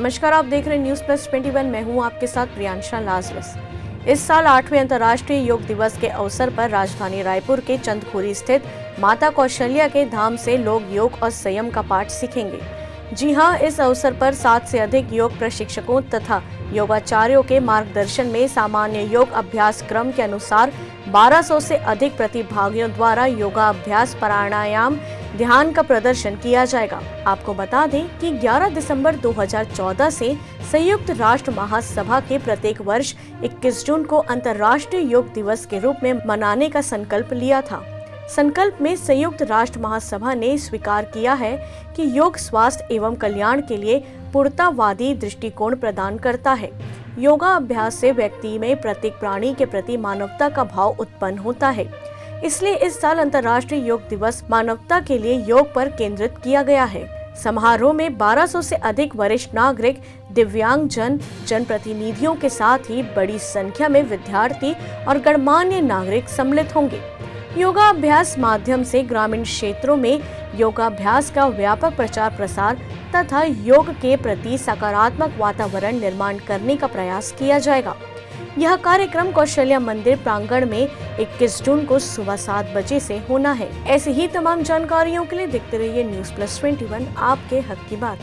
नमस्कार, आप देख रहे हैं न्यूज़ प्लस 21। मैं हूं आपके साथ प्रियांशा लाजरस। इस साल 8वें अंतर्राष्ट्रीय योग दिवस के अवसर पर राजधानी रायपुर के चंदखुरी स्थित माता कौशल्या के धाम से लोग योग और संयम का पाठ सीखेंगे। जी हां, इस अवसर पर 7 से अधिक योग प्रशिक्षकों तथा योगाचार्यों के मार्गदर्शन में सामान्य योग अभ्यास क्रम के अनुसार 1200 से अधिक प्रतिभागियों द्वारा योगा अभ्यास, प्राणायाम, ध्यान का प्रदर्शन किया जाएगा। आपको बता दें कि 11 दिसंबर 2014 से संयुक्त राष्ट्र महासभा के प्रत्येक वर्ष 21 जून को अंतर्राष्ट्रीय योग दिवस के रूप में मनाने का संकल्प लिया था। संकल्प में संयुक्त राष्ट्र महासभा ने स्वीकार किया है कि योग स्वास्थ्य एवं कल्याण के लिए पूर्णतावादी दृष्टिकोण प्रदान करता है। योगा अभ्यास से व्यक्ति में प्रत्येक प्राणी के प्रति मानवता का भाव उत्पन्न होता है। इसलिए इस साल अंतर्राष्ट्रीय योग दिवस मानवता के लिए योग पर केंद्रित किया गया है। समारोह में 1200 से अधिक वरिष्ठ नागरिक, दिव्यांग जनप्रतिनिधियों के साथ ही बड़ी संख्या में विद्यार्थी और गणमान्य नागरिक सम्मिलित होंगे। योगा अभ्यास माध्यम से ग्रामीण क्षेत्रों में योगाभ्यास का व्यापक प्रचार प्रसार तथा योग के प्रति सकारात्मक वातावरण निर्माण करने का प्रयास किया जाएगा। यह कार्यक्रम कौशल्या मंदिर प्रांगण में 21 जून को सुबह 7 बजे से होना है। ऐसी ही तमाम जानकारियों के लिए देखते रहिए न्यूज़ प्लस 21, आपके हक की बात।